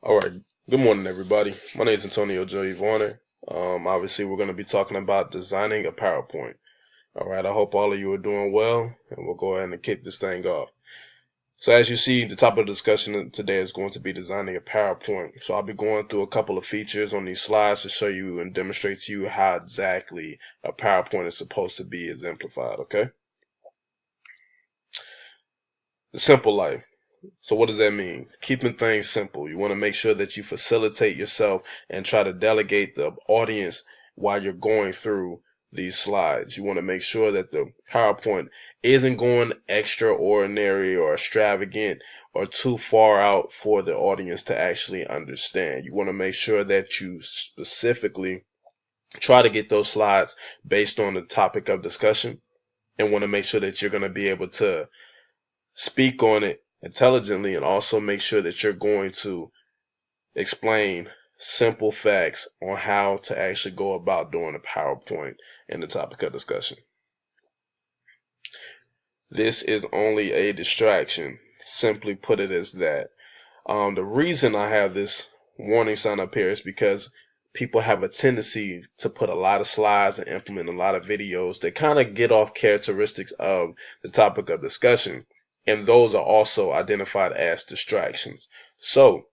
All right. Good morning, everybody. My name is Antonio Joey Varner. Obviously, we're going to be talking about designing a PowerPoint. All right. I hope all of you are doing well, and we'll go ahead and kick this thing off. So, as you see, the topic of discussion today is going to be designing a PowerPoint. So, I'll be going through a couple of features on these slides to show you and demonstrate to you how exactly a PowerPoint is supposed to be exemplified. Okay. The simple life. So what does that mean? Keeping things simple. You want to make sure that you facilitate yourself and try to delegate the audience while you're going through these slides. You want to make sure that the PowerPoint isn't going extraordinary or extravagant or too far out for the audience to actually understand. You want to make sure that you specifically try to get those slides based on the topic of discussion and want to make sure that you're going to be able to speak on it intelligently and also make sure that you're going to explain simple facts on how to actually go about doing a PowerPoint in the topic of discussion. This is only a distraction. Simply put it as that. The reason I have this warning sign up here is because people have a tendency to put a lot of slides and implement a lot of videos that kind of get off characteristics of the topic of discussion. And those are also identified as distractions. So,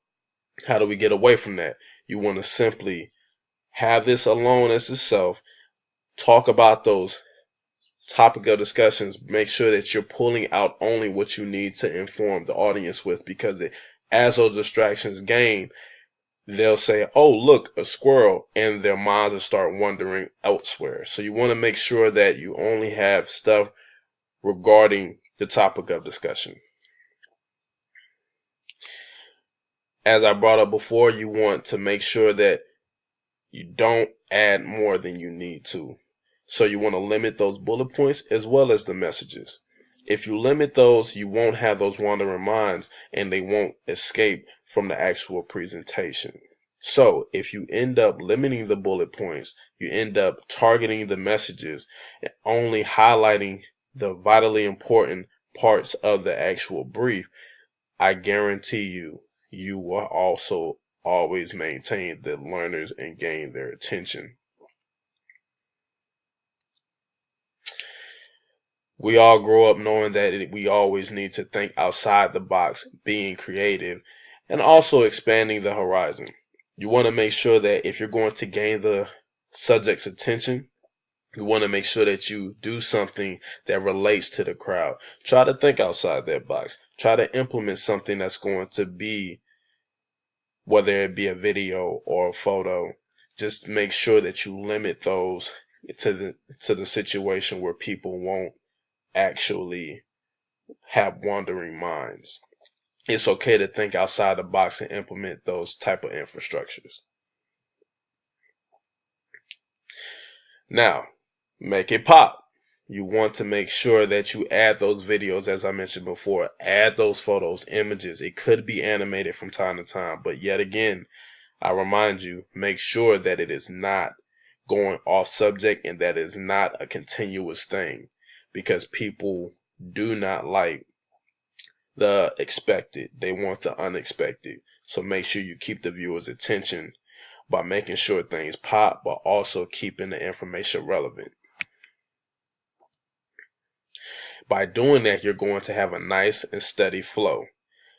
how do we get away from that? You want to simply have this alone as itself, talk about those topic of discussions, make sure that you're pulling out only what you need to inform the audience with, because as those distractions gain, they'll say, oh, look, a squirrel, and their minds will start wandering elsewhere. So you want to make sure that you only have stuff regarding the topic of discussion. As I brought up before, you want to make sure that you don't add more than you need to. So you want to limit those bullet points as well as the messages. If you limit those, you won't have those wandering minds and they won't escape from the actual presentation. So if you end up limiting the bullet points, you end up targeting the messages and only highlighting the vitally important parts of the actual brief, I guarantee you will also always maintain the learners and gain their attention. We all grow up knowing that we always need to think outside the box, being creative, and also expanding the horizon. You want to make sure that if you're going to gain the subject's attention, you want to make sure that you do something that relates to the crowd. Try to think outside that box. Try to implement something that's going to be, whether it be a video or a photo, just make sure that you limit those to the situation where people won't actually have wandering minds. It's okay to think outside the box and implement those type of infrastructures. Now, make it pop. You want to make sure that you add those videos, as I mentioned before, add those photos, images. It could be animated from time to time, but yet again, I remind you, make sure that it is not going off subject and that is not a continuous thing, because people do not like the expected. They want the unexpected. So make sure you keep the viewer's attention by making sure things pop, but also keeping the information relevant. By doing that, you're going to have a nice and steady flow.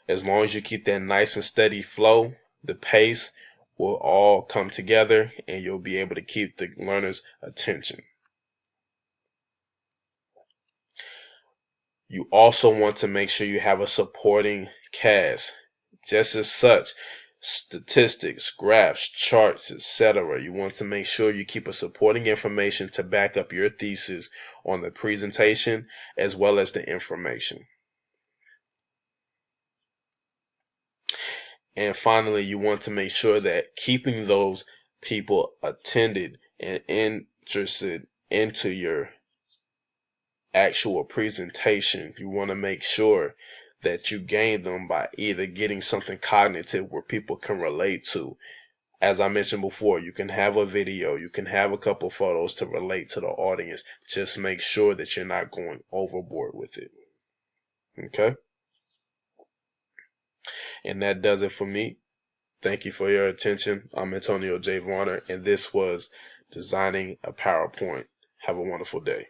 As long as you keep that nice and steady flow, the pace will all come together and you'll be able to keep the learner's attention. You also want to make sure you have a supporting cast. Just as such, statistics, graphs, charts, etc. You want to make sure you keep a supporting information to back up your thesis on the presentation as well as the information. And finally, you want to make sure that keeping those people attended and interested into your actual presentation, you want to make sure that you gain them by either getting something cognitive where people can relate to. As I mentioned before, you can have a video, you can have a couple photos to relate to the audience. Just make sure that you're not going overboard with it. Okay? And that does it for me. Thank you for your attention. I'm Antonio J. Varner, and this was Designing a PowerPoint. Have a wonderful day.